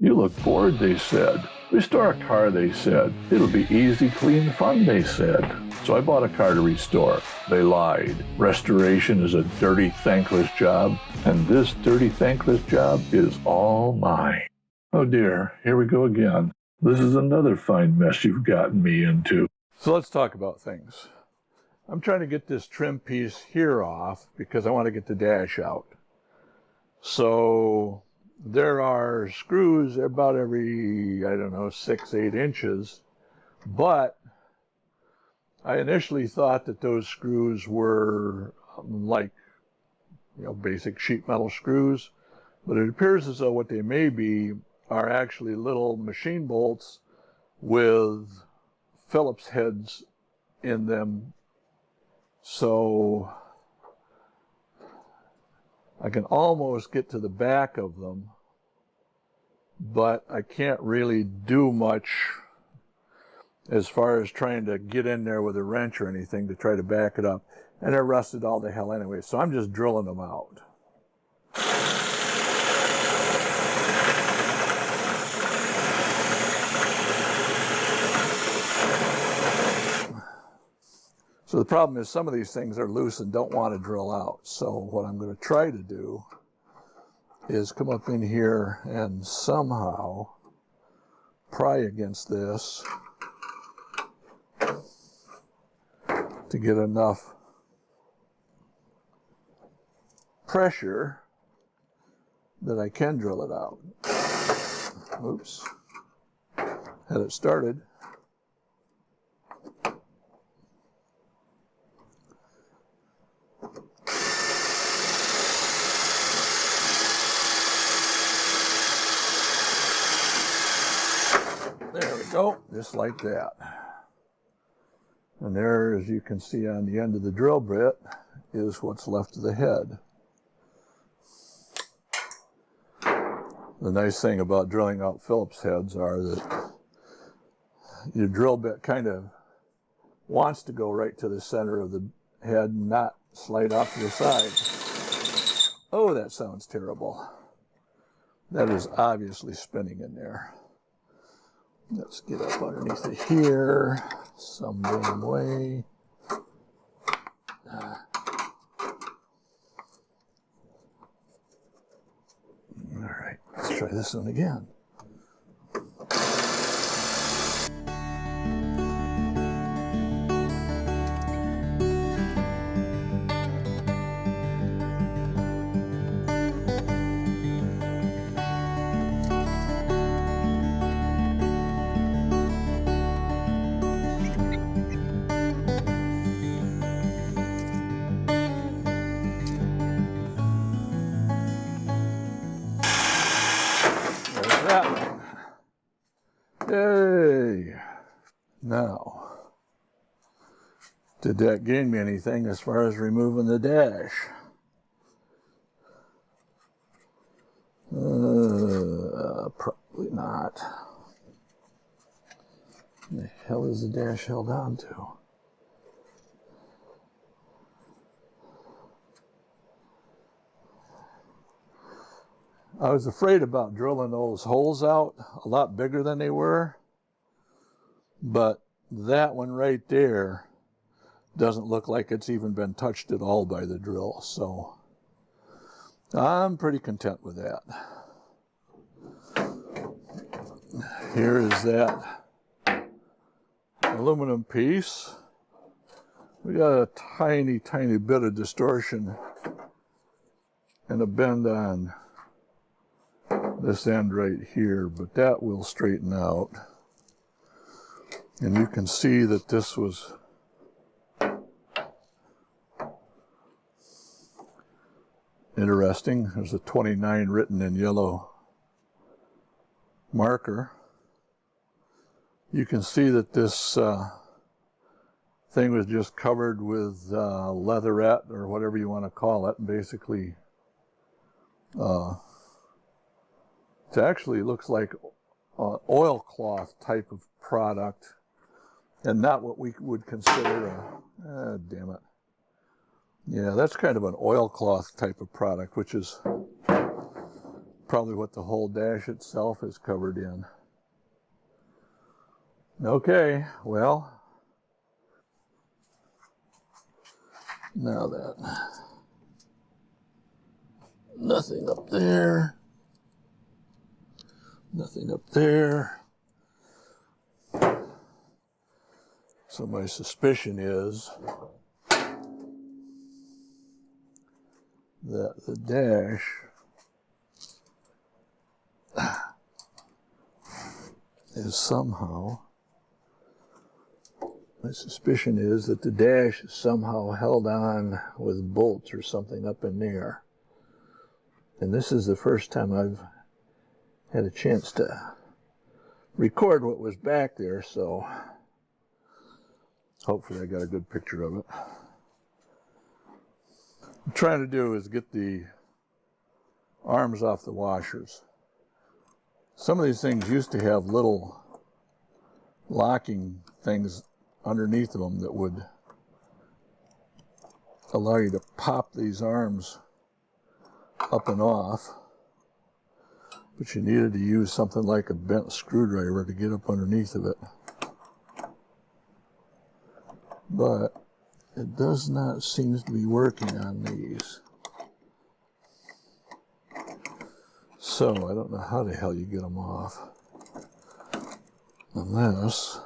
You look bored, they said. Restore a car, they said. It'll be easy, clean fun, they said. So I bought a car to restore. They lied. Restoration is a dirty, thankless job, and this dirty, thankless job is all mine. Oh dear, here we go again. This is another fine mess you've gotten me into. So let's talk about things. I'm trying to get this trim piece here off because I want to get the dash out. So there are screws about every, 6, 8 inches, but I initially thought that those screws were like, basic sheet metal screws, but it appears as though what they may be are actually little machine bolts with Phillips heads in them. So I can almost get to the back of them, but I can't really do much as far as trying to get in there with a wrench or anything to try to back it up. And they're rusted all to hell anyway, so I'm just drilling them out. So the problem is some of these things are loose and don't want to drill out. So what I'm going to try to do is come up in here and somehow pry against this to get enough pressure that I can drill it out. Oops. Had it started. There we go, just like that. And there, as you can see on the end of the drill bit, is what's left of the head. The nice thing about drilling out Phillips heads are that your drill bit kind of wants to go right to the center of the head and not slide off to the side. Oh, that sounds terrible. That is obviously spinning in there. Let's get up underneath it here, some damn way. All right, let's try this one again. That one. Yay! Now, did that gain me anything as far as removing the dash? Probably not. What the hell is the dash held on to? I was afraid about drilling those holes out a lot bigger than they were, but that one right there doesn't look like it's even been touched at all by the drill, so I'm pretty content with that. Here is that aluminum piece. We got a tiny, tiny bit of distortion and a bend on this end right here, but that will straighten out. And you can see that this was interesting. There's a 29 written in yellow marker. You can see that this thing was just covered with leatherette or whatever you want to call it. Basically, it actually looks like oilcloth type of product and not what we would consider a, damn it. Yeah, that's kind of an oilcloth type of product, which is probably what the whole dash itself is covered in. Okay, well, now that, nothing up there, nothing up there. So my suspicion is that the dash is somehow, my suspicion is that the dash is somehow held on with bolts or something up in there. And this is the first time I've had a chance to record what was back there, so hopefully I got a good picture of it. What I'm trying to do is get the arms off the washers. Some of these things used to have little locking things underneath them that would allow you to pop these arms up and off, but you needed to use something like a bent screwdriver to get up underneath of it. But it does not seem to be working on these. So I don't know how the hell you get them off, unless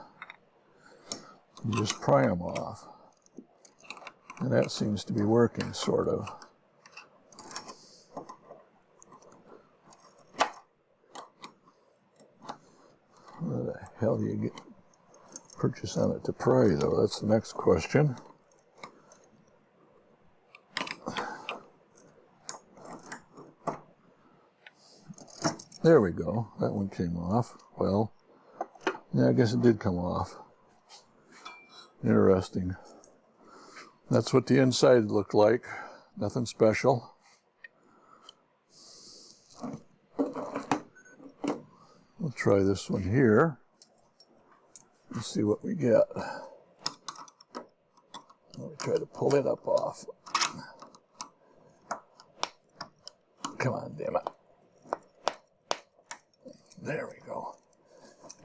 you just pry them off. And that seems to be working, sort of. Where the hell do you get purchase on it to pry, though? That's the next question. There we go. That one came off. Well, yeah, I guess it did come off. Interesting. That's what the inside looked like. Nothing special. We'll try this one here and see what we get. Let me try to pull it up off. Come on, damn it. There we go.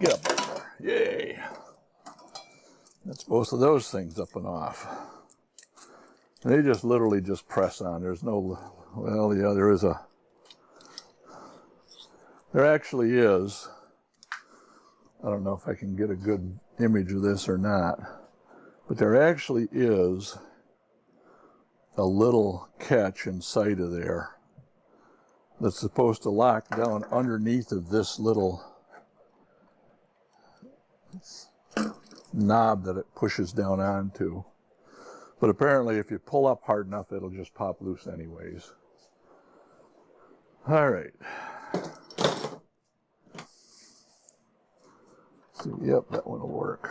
Get up there. Yay. That's both of those things up and off. And they just literally just press on. There's no, well, yeah, there is a, there actually is, I don't know if I can get a good image of this or not, but there actually is a little catch inside of there that's supposed to lock down underneath of this little knob that it pushes down onto. But apparently if you pull up hard enough, it'll just pop loose anyways. All right. So, yep, that one will work.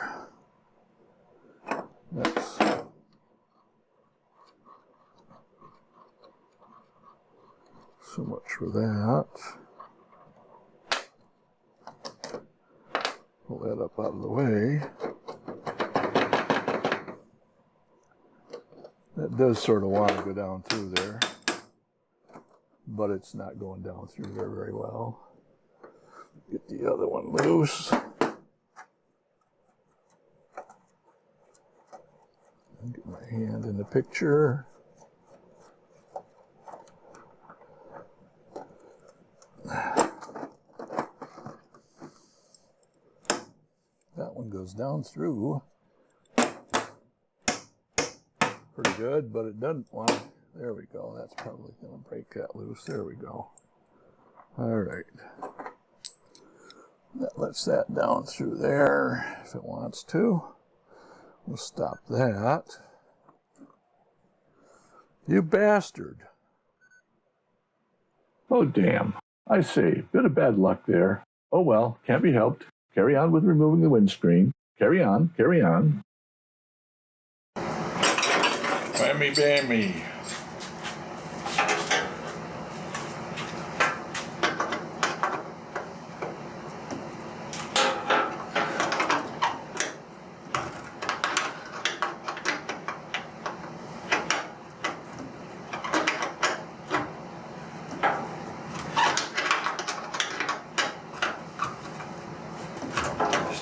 That's so much for that. Pull that up out of the way. That does sort of want to go down through there, but it's not going down through there very well. Get the other one loose. Get my hand in the picture. That one goes down through pretty good, but it doesn't want to. There we go. That's probably going to break that loose. There we go. All right. That lets that down through there if it wants to. We'll stop that. You bastard. Oh, damn. I say, bit of bad luck there. Oh, well, can't be helped. Carry on with removing the windscreen. Carry on, carry on. Whammy bammy.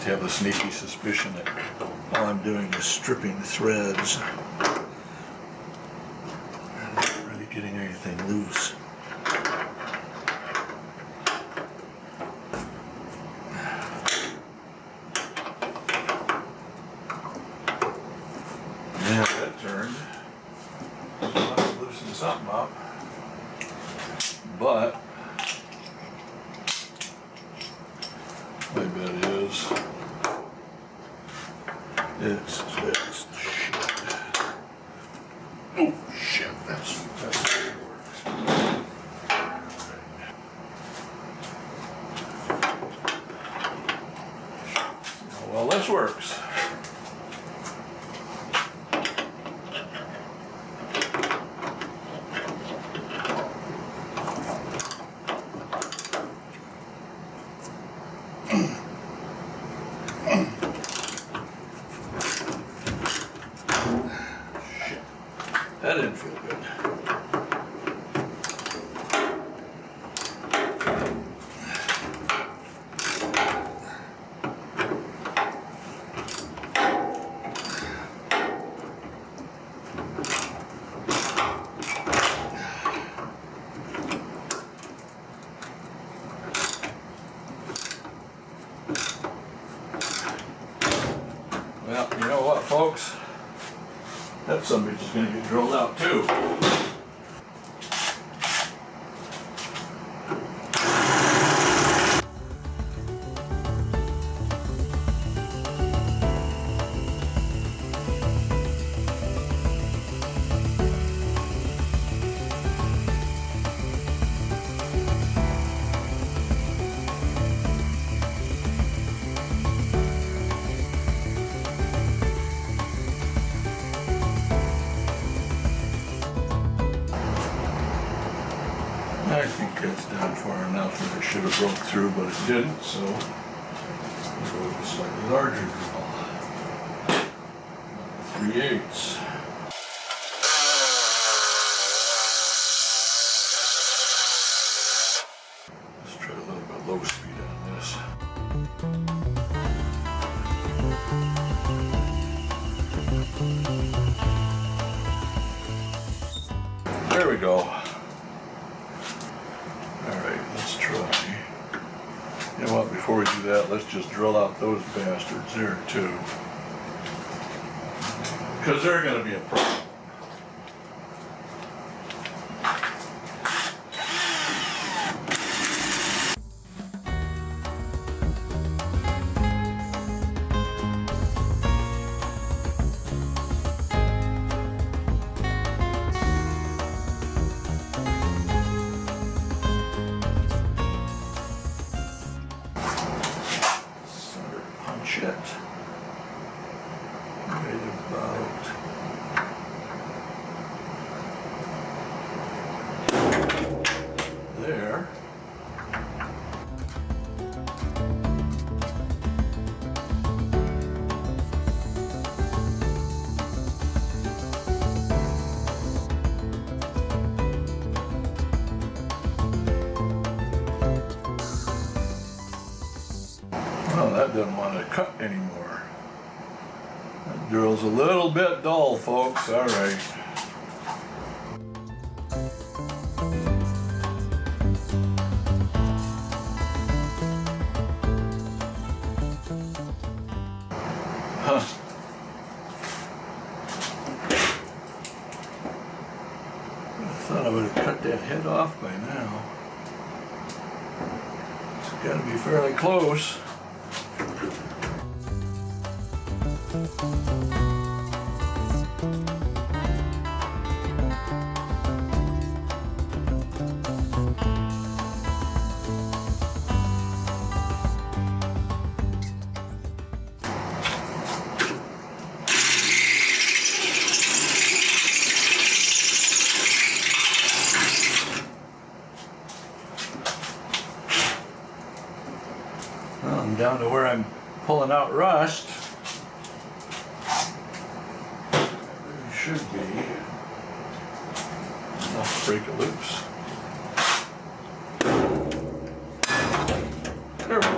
have the sneaky suspicion that all I'm doing is stripping threads. I'm not really getting anything loose. Yeah, that turned. So let's loosen something up. But my bet is it's fixed. Shit. Oh shit, that's how it works. Well, this works. That didn't feel good. Well, you know what, folks? That somebody's just going to get drilled out too. I think that's down far enough that it should have broke through, but it didn't, so we'll go with a slightly larger drill. 3/8. Let's try a little bit low speed on this. There we go. Alright, let's try. You know what, before we do that, let's just drill out those bastards there too. Because they're going to be a problem. Shit. Right about there. Well, that doesn't want to cut anymore. That drill's a little bit dull, folks. All right. Huh. I thought I would have cut that head off by now. It's got to be fairly close. Well, I'm down to where I'm pulling out rust. It should be enough to break it loose. There we go.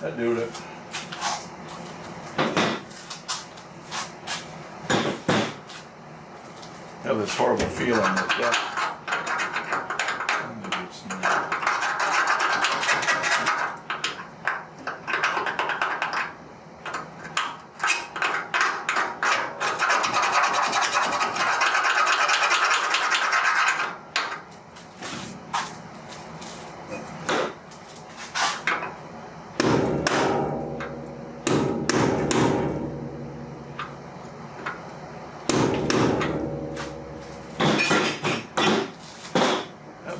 That do it. I have this horrible feeling that maybe it's not.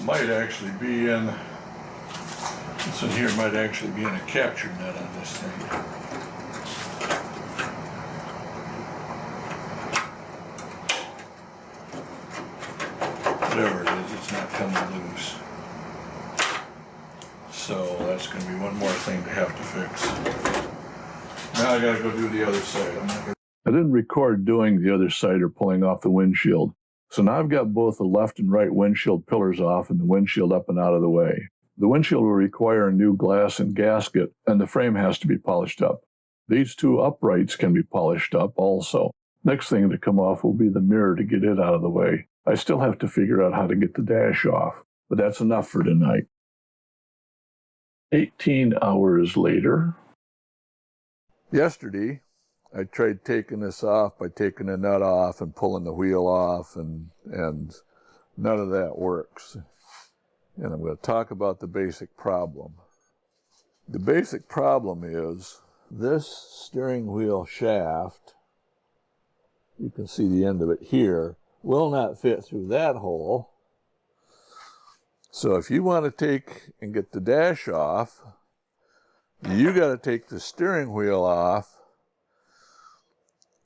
Might actually be in, this one here might actually be in a capture net on this thing. Whatever it is, it's not coming loose. So that's going to be one more thing to have to fix. Now I got to go do the other side. I didn't record doing the other side or pulling off the windshield. So now I've got both the left and right windshield pillars off and the windshield up and out of the way. The windshield will require a new glass and gasket, and the frame has to be polished up. These two uprights can be polished up also. Next thing to come off will be the mirror to get it out of the way. I still have to figure out how to get the dash off, but that's enough for tonight. 18 hours later. Yesterday, I tried taking this off by taking the nut off and pulling the wheel off, and none of that works. And I'm going to talk about the basic problem. The basic problem is this steering wheel shaft, you can see the end of it here, will not fit through that hole. So if you want to take and get the dash off, you got to take the steering wheel off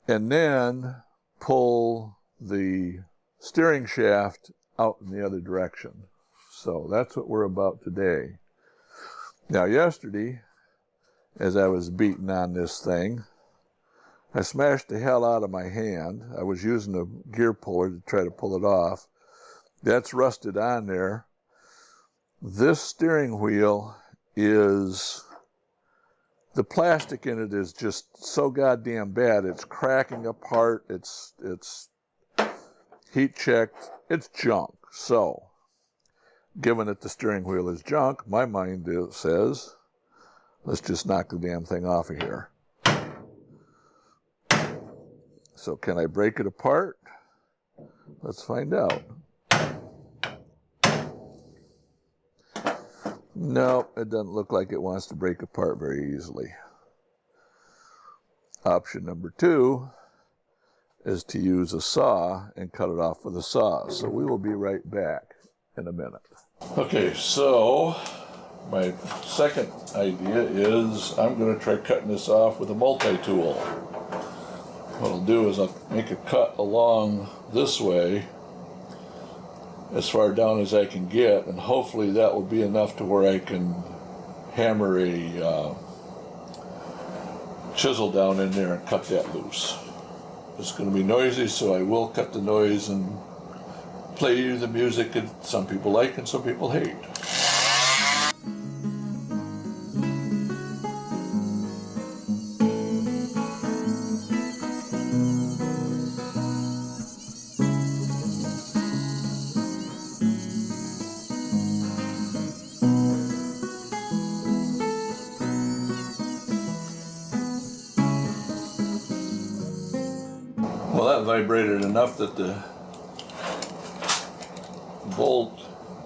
and then pull the steering shaft out in the other direction. So that's what we're about today. Now yesterday, as I was beating on this thing, I smashed the hell out of my hand. I was using a gear puller to try to pull it off. That's rusted on there. This steering wheel is, the plastic in it is just so goddamn bad. It's cracking apart. It's heat checked. It's junk. So, given that the steering wheel is junk, my mind says, let's just knock the damn thing off of here. So can I break it apart? Let's find out. No, it doesn't look like it wants to break apart very easily. Option number 2 is to use a saw and cut it off with a saw. So we will be right back in a minute. Okay, so my second idea is I'm going to try cutting this off with a multi-tool. What I'll do is I'll make a cut along this way as far down as I can get, and hopefully that will be enough to where I can hammer a chisel down in there and cut that loose. It's going to be noisy, so I will cut the noise and play you the music that some people like and some people hate. Well, that vibrated enough that the bolt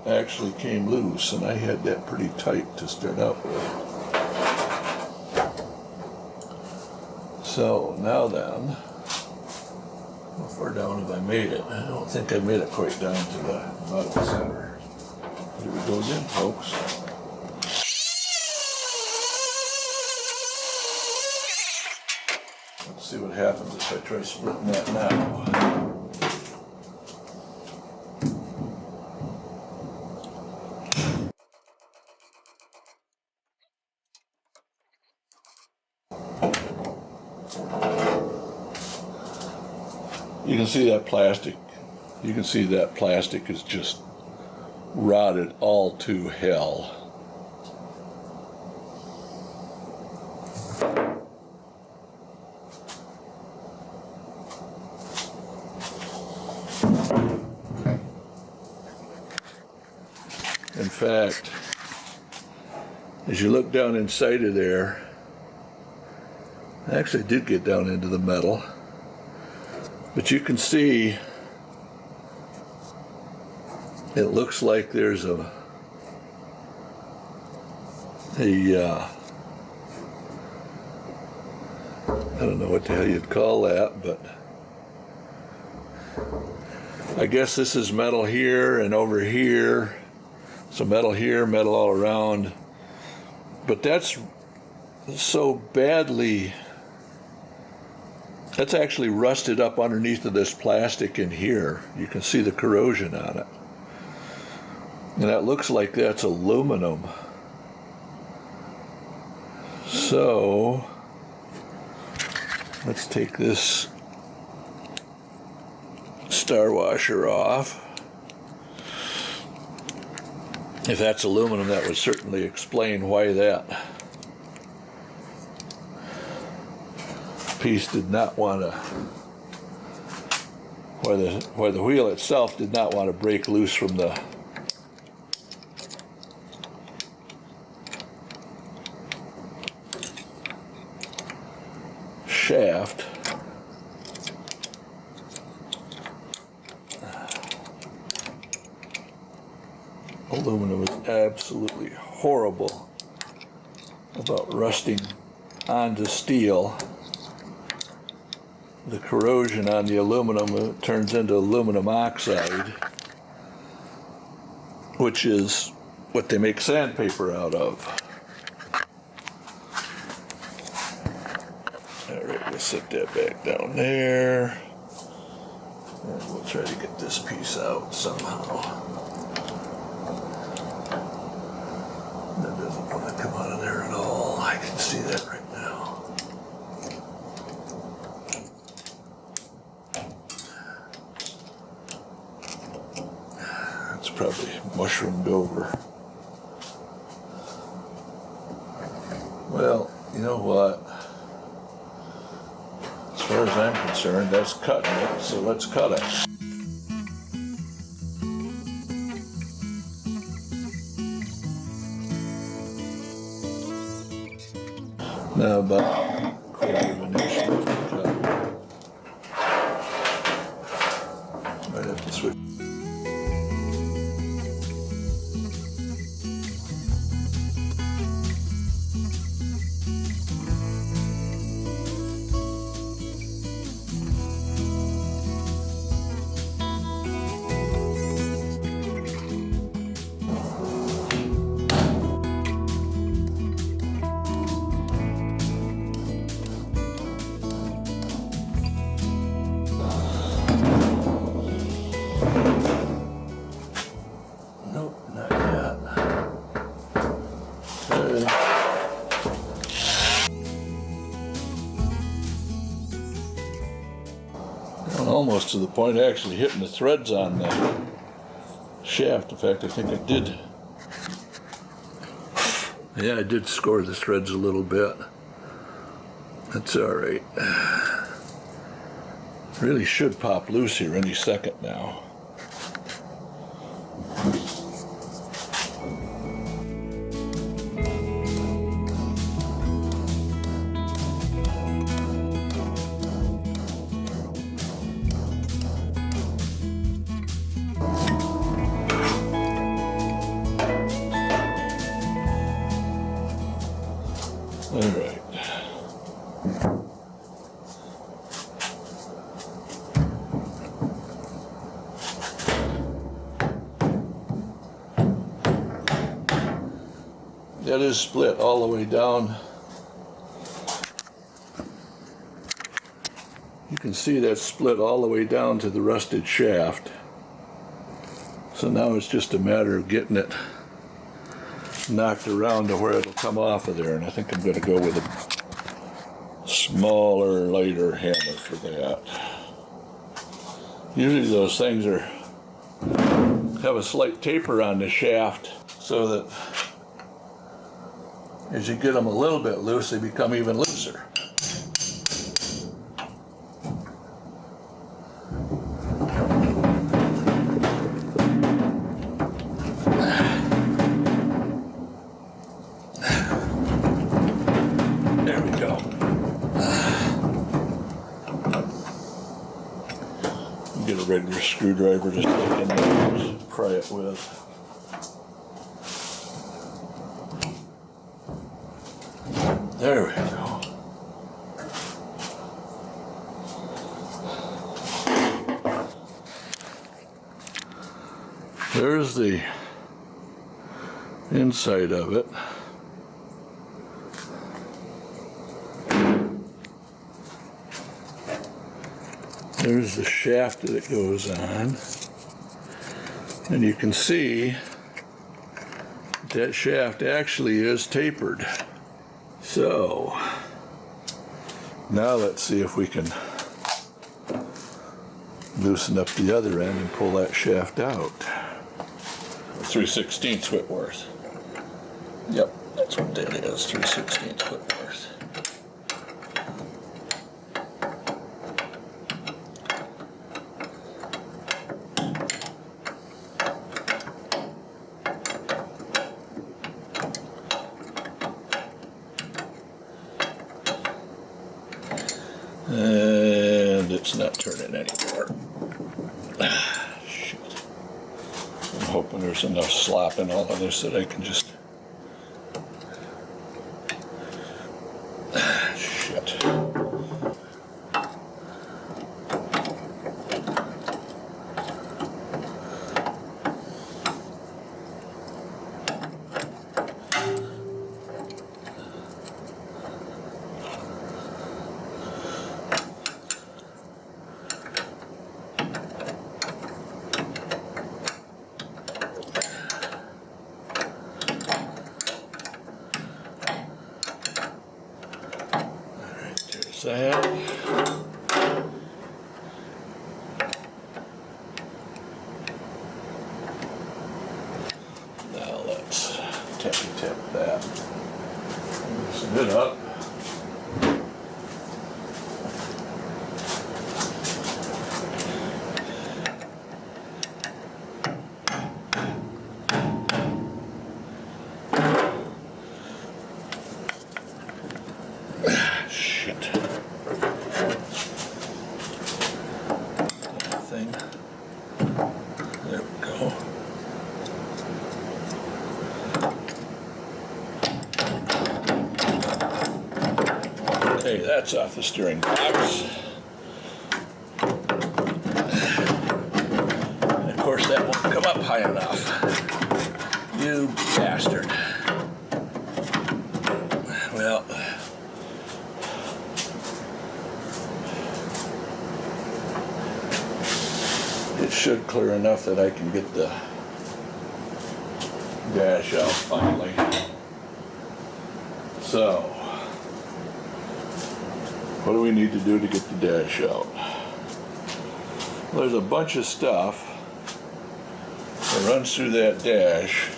actually came loose, and I had that pretty tight to start out with. So now then, how far down have I made it? I don't think I made it quite down to the bottom center. Here we go again, folks. Let's see what happens if I try splitting that now. You can see that plastic. You can see that plastic is just rotted all to hell. In fact, as you look down inside of there, I actually did get down into the metal, but you can see it looks like there's a I don't know what the hell you'd call that, but I guess this is metal here and over here. So metal here, metal all around. But that's so badly, that's actually rusted up underneath of this plastic in here. You can see the corrosion on it. And that looks like that's aluminum. So let's take this star washer off. If that's aluminum, that would certainly explain why that piece did not want to, why the wheel itself did not want to break loose from the shaft. Aluminum is absolutely horrible about rusting onto steel. The corrosion on the aluminum turns into aluminum oxide, which is what they make sandpaper out of. Alright, we'll set that back down there. And we'll try to get this piece out somehow. That doesn't want to come out of there at all. I can see that right now. It's probably mushroomed over. Well, you know what? As far as I'm concerned, that's cutting it, so let's cut it. Now about a quarter of an inch left to cut. Might have to switch. Almost to the point of actually hitting the threads on the shaft. In fact, I think I did. Yeah, I did score the threads a little bit. That's all right. Really should pop loose here any second now. All right. That is split all the way down. You can see that split all the way down to the rusted shaft. So now it's just a matter of getting it knocked around to where it'll come off of there, and I think I'm going to go with a smaller, lighter hammer for that. Usually those things have a slight taper on the shaft so that As you get them a little bit loose, they become even looser. There we go. Get a regular screwdriver to stick in there and pry it with. There we go. There's the inside of it. There's the shaft that it goes on. And you can see that shaft actually is tapered. So, now let's see if we can loosen up the other end and pull that shaft out. 3/16 Whitworth. Yep, that's what that is, 3/16 Whitworth. And it's not turning anymore. Shit. I'm hoping there's enough slop in all of this that I can just... Shit. That. Now let's tap that. Loosen it up. There we go. Okay, that's off the steering box. And of course, that won't come up high enough. You bastard. Well, it should clear enough that I can get the dash out finally. So, what do we need to do to get the dash out? Well, there's a bunch of stuff that runs through that dash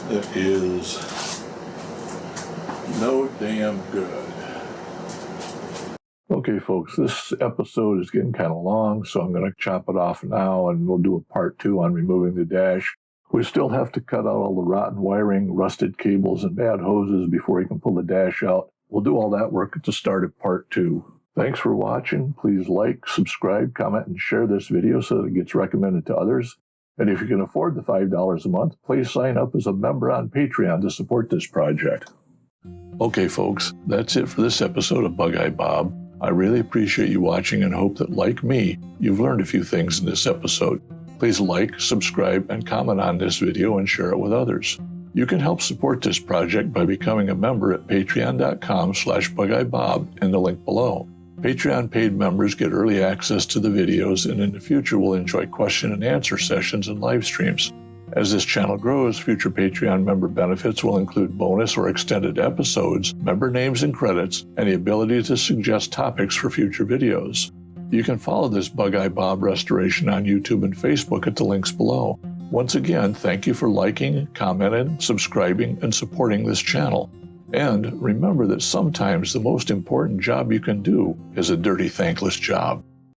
that is no damn good. Okay, folks, this episode is getting kind of long, so I'm going to chop it off now, and we'll do a part 2 on removing the dash. We still have to cut out all the rotten wiring, rusted cables, and bad hoses before we can pull the dash out. We'll do all that work at the start of part 2. Thanks for watching. Please like, subscribe, comment, and share this video so that it gets recommended to others. And if you can afford the $5 a month, please sign up as a member on Patreon to support this project. Okay, folks, that's it for this episode of BugeyeBob. I really appreciate you watching and hope that, like me, you've learned a few things in this episode. Please like, subscribe, and comment on this video and share it with others. You can help support this project by becoming a member at patreon.com/BugeyeBob in the link below. Patreon paid members get early access to the videos, and in the future will enjoy question and answer sessions and live streams. As this channel grows, future Patreon member benefits will include bonus or extended episodes, member names and credits, and the ability to suggest topics for future videos. You can follow this BugeyeBob restoration on YouTube and Facebook at the links below. Once again, thank you for liking, commenting, subscribing, and supporting this channel. And remember that sometimes the most important job you can do is a dirty, thankless job.